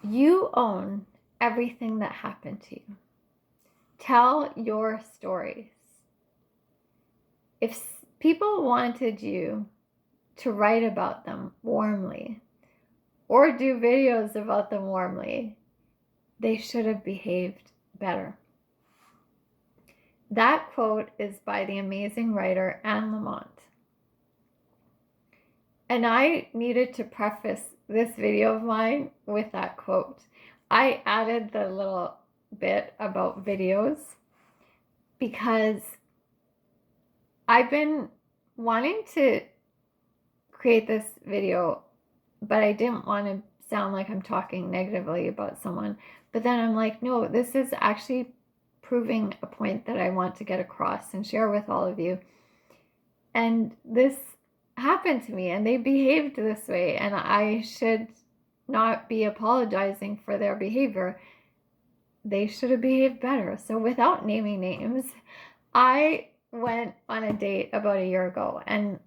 You own everything that happened to you. Tell your stories. If people wanted you to write about them warmly or do videos about them warmly, they should have behaved better. That quote is by the amazing writer Anne Lamott. And I needed to preface this video of mine with that quote. I added the little bit about videos because I've been wanting to create this video, but I didn't want to sound like I'm talking negatively about someone. But then I'm like, no, this is actually proving a point that I want to get across and share with all of you. And this happened to me, and they behaved this way, and I should not be apologizing for their behavior. They should have behaved better. So without naming names, I went on a date about a year ago, and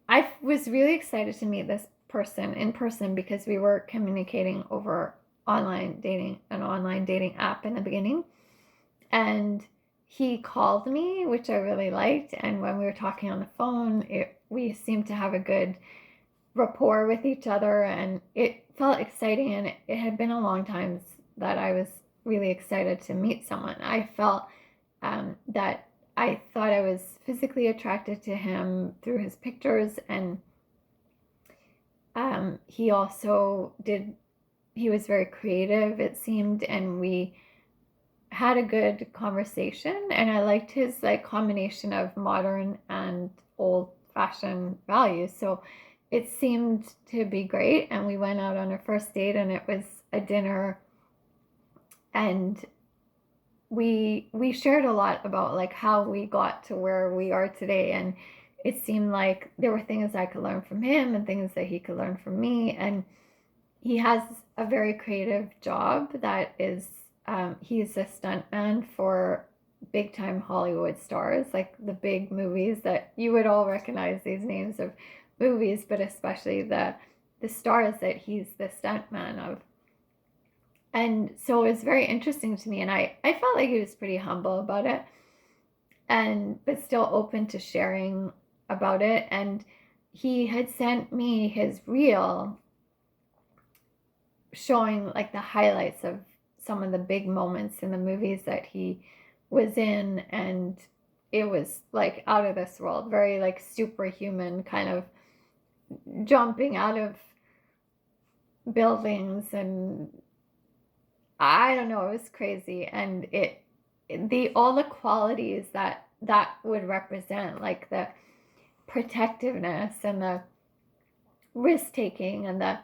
I was really excited to meet this person in person because we were communicating over an online dating app in the beginning. And he called me, which I really liked. And when we were talking on the phone, we seemed to have a good rapport with each other, and it felt exciting. And it had been a long time that I was really excited to meet someone. I felt that I thought I was physically attracted to him through his pictures, and he also he was very creative, it seemed, and we had a good conversation, and I liked his like combination of modern and old-fashioned values. So it seemed to be great, and we went out on our first date, and it was a dinner, and we shared a lot about like how we got to where we are today. And it seemed like there were things I could learn from him and things that he could learn from me. And he has a very creative job that is he's a stuntman for big time Hollywood stars, like the big movies that you would all recognize these names of movies, but especially the stars that he's the stuntman of. And so it was very interesting to me, and I felt like he was pretty humble about it, and but still open to sharing about it. And he had sent me his reel showing like the highlights of some of the big moments in the movies that he was in, and it was like out of this world, very like superhuman, kind of jumping out of buildings, and I don't know, it was crazy. And all the qualities that would represent, like the protectiveness and the risk taking and the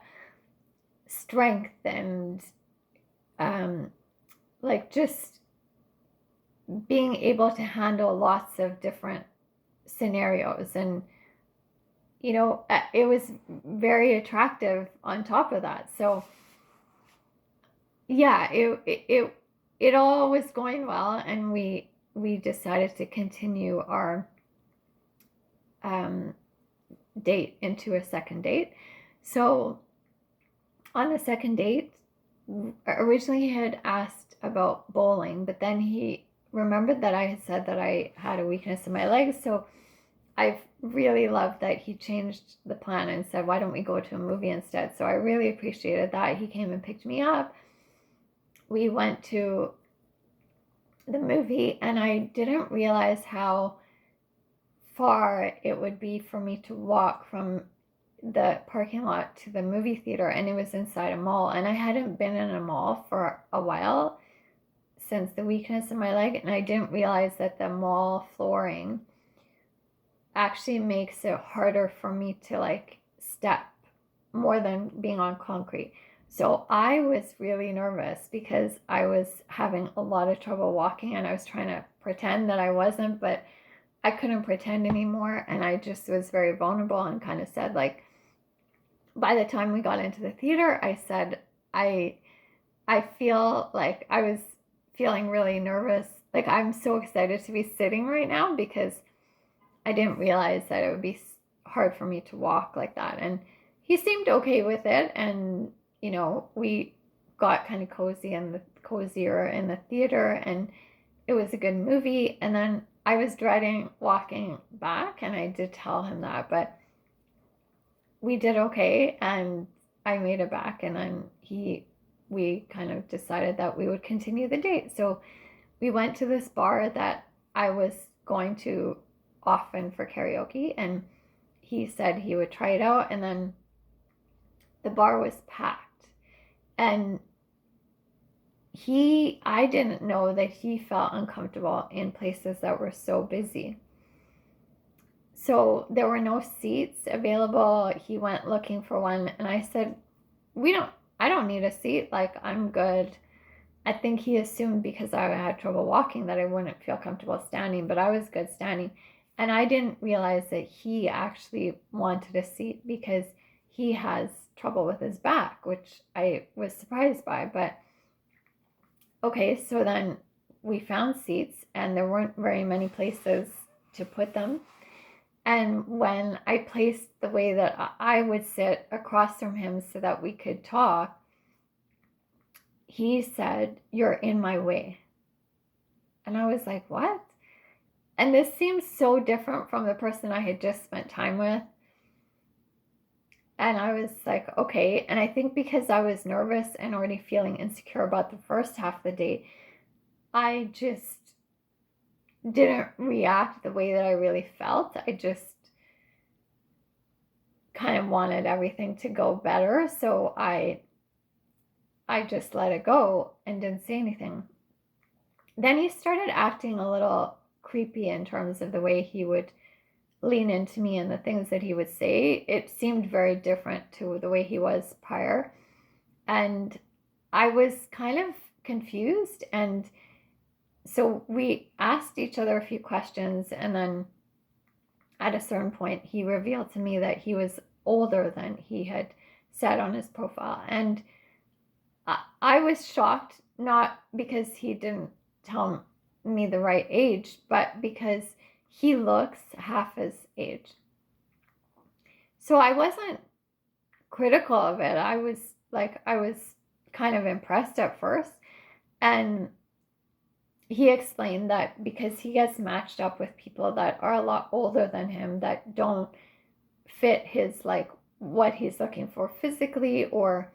strength and like just being able to handle lots of different scenarios. And it was very attractive on top of that. So yeah, it all was going well, and we decided to continue our date into a second date. So on the second date, originally he had asked about bowling, but then he remembered that I had said that I had a weakness in my legs. So I really loved that he changed the plan and said, why don't we go to a movie instead? So I really appreciated that. He came and picked me up. We went to the movie, and I didn't realize how far it would be for me to walk from the parking lot to the movie theater, and it was inside a mall, and I hadn't been in a mall for a while since the weakness in my leg, and I didn't realize that the mall flooring actually makes it harder for me to like step more than being on concrete. So I was really nervous because I was having a lot of trouble walking, and I was trying to pretend that I wasn't, but I couldn't pretend anymore. And I just was very vulnerable and kind of said, like, by the time we got into the theater, I said, I feel like I was feeling really nervous. Like, I'm so excited to be sitting right now because I didn't realize that it would be hard for me to walk like that. And he seemed okay with it, and we got kind of cozier in the theater, and it was a good movie. And then I was dreading walking back, and I did tell him that, but we did okay, and I made it back, and then we kind of decided that we would continue the date. So we went to this bar that I was going to often for karaoke, and he said he would try it out, and then the bar was packed. And I didn't know that he felt uncomfortable in places that were so busy. So there were no seats available. He went looking for one, and I said, I don't need a seat. Like, I'm good. I think he assumed because I had trouble walking that I wouldn't feel comfortable standing, but I was good standing. And I didn't realize that he actually wanted a seat because he has trouble with his back, which I was surprised by. But okay, so then we found seats, and there weren't very many places to put them. And when I placed the way that I would sit across from him so that we could talk, he said, "You're in my way." And I was like, "What?" And this seems so different from the person I had just spent time with. And I was like, okay. And I think because I was nervous and already feeling insecure about the first half of the date, I just didn't react the way that I really felt. I just kind of wanted everything to go better. So I just let it go and didn't say anything. Then he started acting a little creepy in terms of the way he would lean into me and the things that he would say. It seemed very different to the way he was prior. And I was kind of confused. And so we asked each other a few questions, and then at a certain point, he revealed to me that he was older than he had said on his profile. And I was shocked, not because he didn't tell me the right age, but because he looks half his age. So I wasn't critical of it. I was kind of impressed at first. And he explained that because he gets matched up with people that are a lot older than him, that don't fit his, like, what he's looking for physically or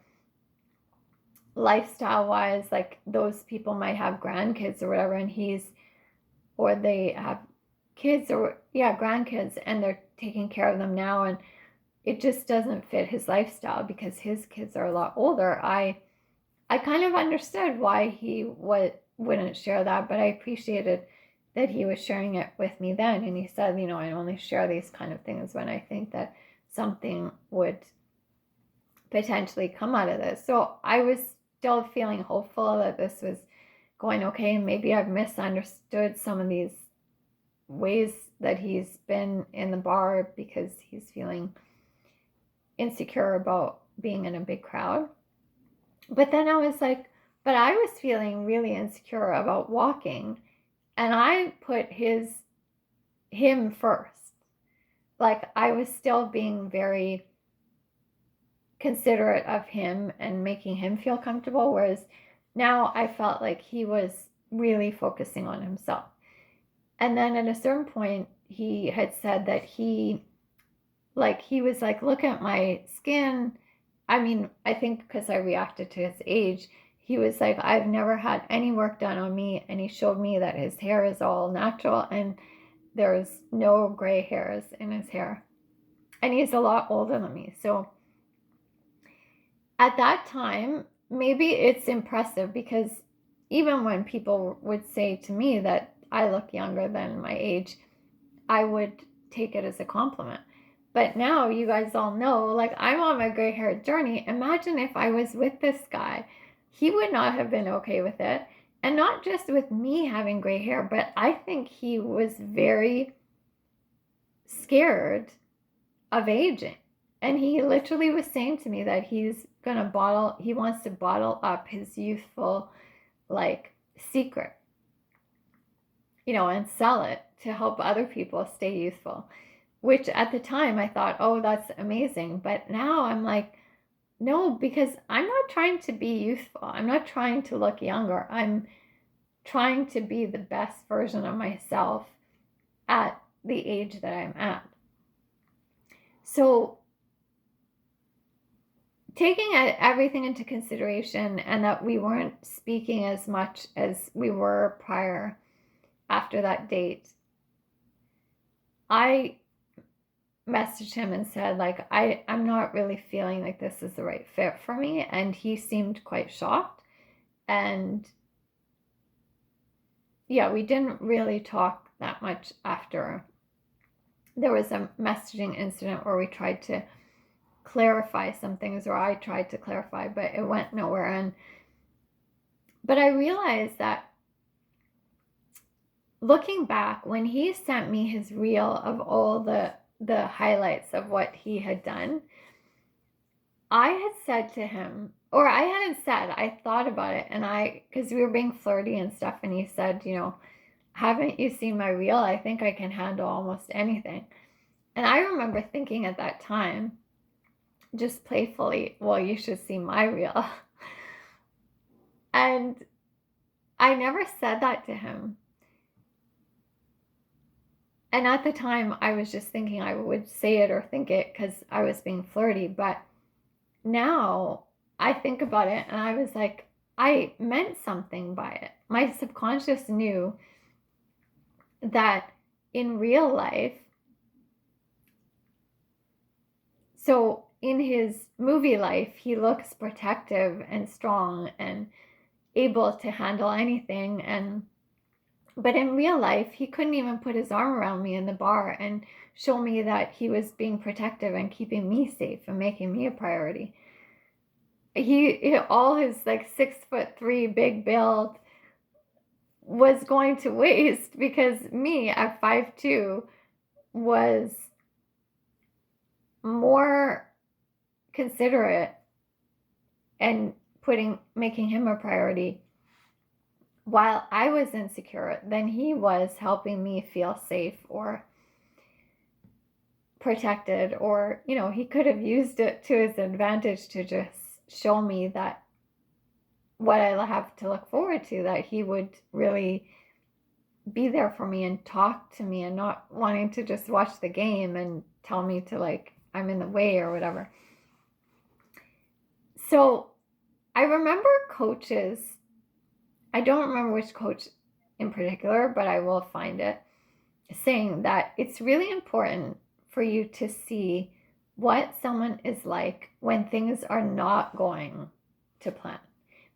lifestyle wise. Like, those people might have grandkids or whatever, and or they have kids or grandkids, and they're taking care of them now, and it just doesn't fit his lifestyle because his kids are a lot older. I kind of understood why he wouldn't share that, but I appreciated that he was sharing it with me then. And he said, I only share these kind of things when I think that something would potentially come out of this. So I was still feeling hopeful that this was going okay. Maybe I've misunderstood some of these ways that he's been in the bar because he's feeling insecure about being in a big crowd. But then I was like, but I was feeling really insecure about walking, and I put him first. Like, I was still being very considerate of him and making him feel comfortable, whereas now I felt like he was really focusing on himself. And then at a certain point, he had said that he was like, "Look at my skin." I mean, I think because I reacted to his age, he was like, "I've never had any work done on me." And he showed me that his hair is all natural and there's no gray hairs in his hair. And he's a lot older than me. So at that time, maybe it's impressive because even when people would say to me that I look younger than my age, I would take it as a compliment. But now you guys all know, like, I'm on my gray hair journey. Imagine if I was with this guy. He would not have been okay with it. And not just with me having gray hair, but I think he was very scared of aging. And he literally was saying to me that he wants to bottle up his youthful, like, secret, and sell it to help other people stay youthful. which at the time I thought, oh, that's amazing. But now I'm like, no, because I'm not trying to be youthful. I'm not trying to look younger. I'm trying to be the best version of myself at the age that I'm at. So taking everything into consideration, and that we weren't speaking as much as we were prior after that date, I messaged him and said, like, I'm not really feeling like this is the right fit for me. And he seemed quite shocked. And yeah, we didn't really talk that much after. There was a messaging incident where we tried to clarify some things, or I tried to clarify, but it went nowhere. But I realized that looking back, when he sent me his reel of all the highlights of what he had done, I had said to him, or I hadn't said, I thought about it, and because we were being flirty and stuff, and he said, haven't you seen my reel? I think I can handle almost anything. And I remember thinking at that time, just playfully, well, you should see my reel. And I never said that to him. And at the time, I was just thinking I would say it or think it because I was being flirty. But now I think about it, and I was like, I meant something by it. My subconscious knew that in real life, so in his movie life, he looks protective and strong and able to handle anything. But in real life, he couldn't even put his arm around me in the bar and show me that he was being protective and keeping me safe and making me a priority. He all his like 6'3" big build was going to waste because me at 5'2" was more considerate and making him a priority while I was insecure than he was helping me feel safe or protected. Or he could have used it to his advantage to just show me that what I have to look forward to, that he would really be there for me and talk to me and not wanting to just watch the game and tell me to, like, I'm in the way or whatever. So I remember coaches, I don't remember which coach in particular, but I will find it, saying that it's really important for you to see what someone is like when things are not going to plan.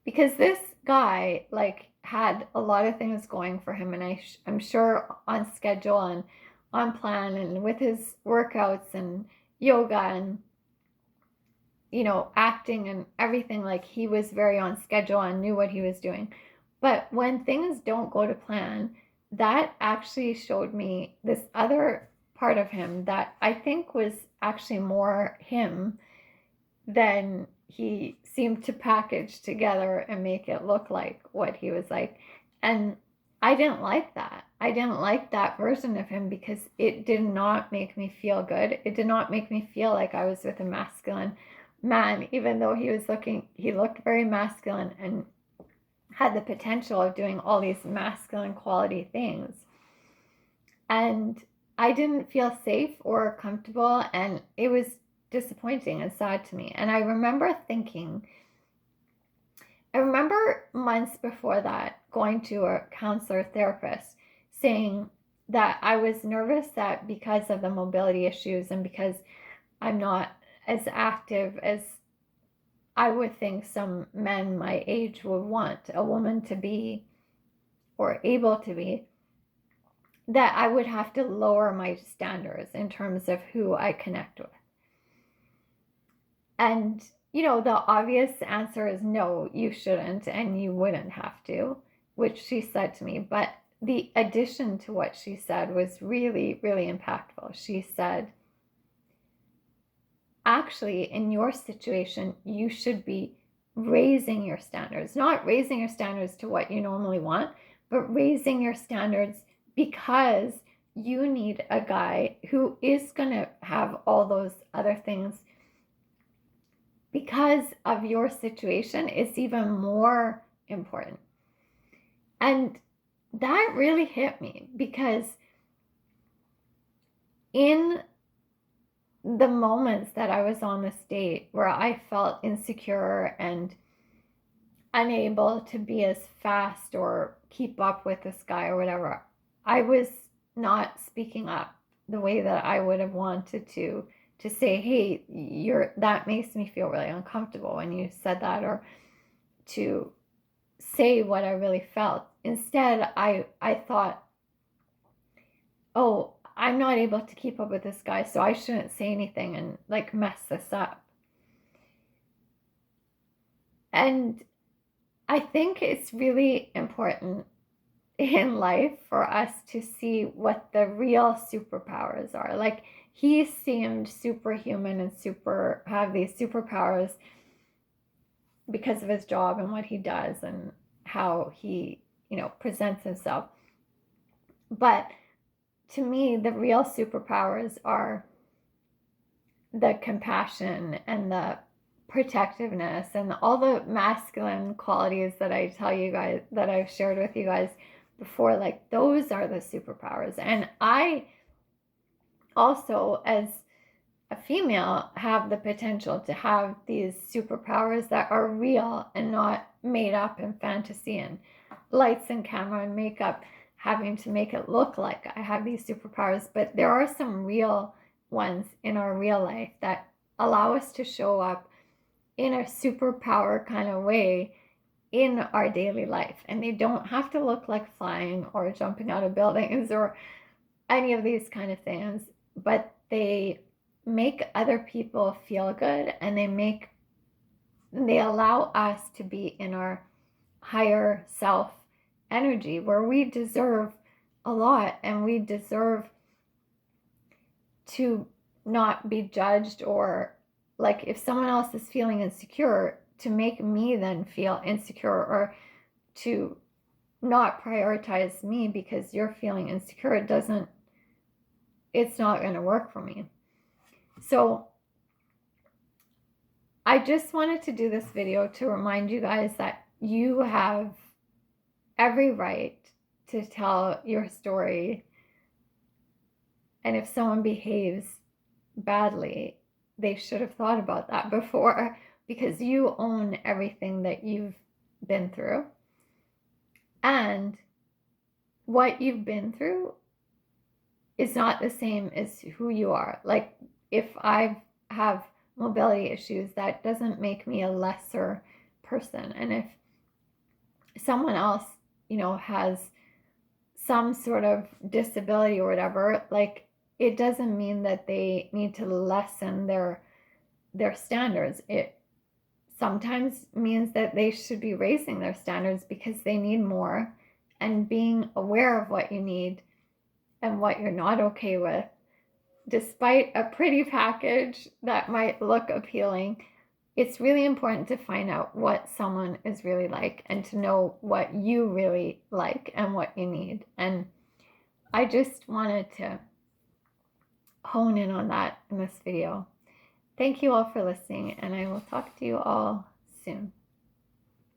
Because this guy, like, had a lot of things going for him, and I'm sure on schedule and on plan, and with his workouts and yoga and acting and everything, like, he was very on schedule and knew what he was doing. But when things don't go to plan, that actually showed me this other part of him that I think was actually more him than he seemed to package together and make it look like what he was like. And I didn't like that. I didn't like that version of him because it did not make me feel good. It did not make me feel like I was with a masculine man, even though he looked very masculine and had the potential of doing all these masculine quality things. And I didn't feel safe or comfortable, and it was disappointing and sad to me. And I remember months before that going to a counselor therapist saying that I was nervous that because of the mobility issues and because I'm not as active as I would think some men my age would want a woman to be or able to be, that I would have to lower my standards in terms of who I connect with. And, the obvious answer is no, you shouldn't, and you wouldn't have to, which she said to me. But the addition to what she said was really, really impactful. She said, actually, in your situation, you should be raising your standards, not raising your standards to what you normally want, but raising your standards because you need a guy who is going to have all those other things because of your situation is even more important. And that really hit me, because in the moments that I was on this date where I felt insecure and unable to be as fast or keep up with this guy or whatever, I was not speaking up the way that I would have wanted to say, hey, that makes me feel really uncomfortable when you said that, or to say what I really felt. Instead, I thought, oh, I'm not able to keep up with this guy, so I shouldn't say anything and like mess this up. And I think it's really important in life for us to see what the real superpowers are. Like, he seemed superhuman and have these superpowers because of his job and what he does and how he, presents himself. But to me, the real superpowers are the compassion and the protectiveness and all the masculine qualities that I tell you guys, that I've shared with you guys before. Like, those are the superpowers. And I also, as a female, have the potential to have these superpowers that are real and not made up in fantasy and lights and camera and makeup, having to make it look like I have these superpowers. But there are some real ones in our real life that allow us to show up in a superpower kind of way in our daily life. And they don't have to look like flying or jumping out of buildings or any of these kind of things, but they make other people feel good, and they allow us to be in our higher self energy, where we deserve a lot, and we deserve to not be judged, or like, if someone else is feeling insecure, to make me then feel insecure, or to not prioritize me because you're feeling insecure. It's not going to work for me. So I just wanted to do this video to remind you guys that you have every right to tell your story. And if someone behaves badly, they should have thought about that before, because you own everything that you've been through. And what you've been through is not the same as who you are. Like, if I have mobility issues, that doesn't make me a lesser person. And if someone else, has some sort of disability or whatever, like, it doesn't mean that they need to lessen their standards. It sometimes means that they should be raising their standards because they need more. And being aware of what you need and what you're not okay with, despite a pretty package that might look appealing, it's really important to find out what someone is really like, and to know what you really like and what you need. And I just wanted to hone in on that in this video. Thank you all for listening, and I will talk to you all soon.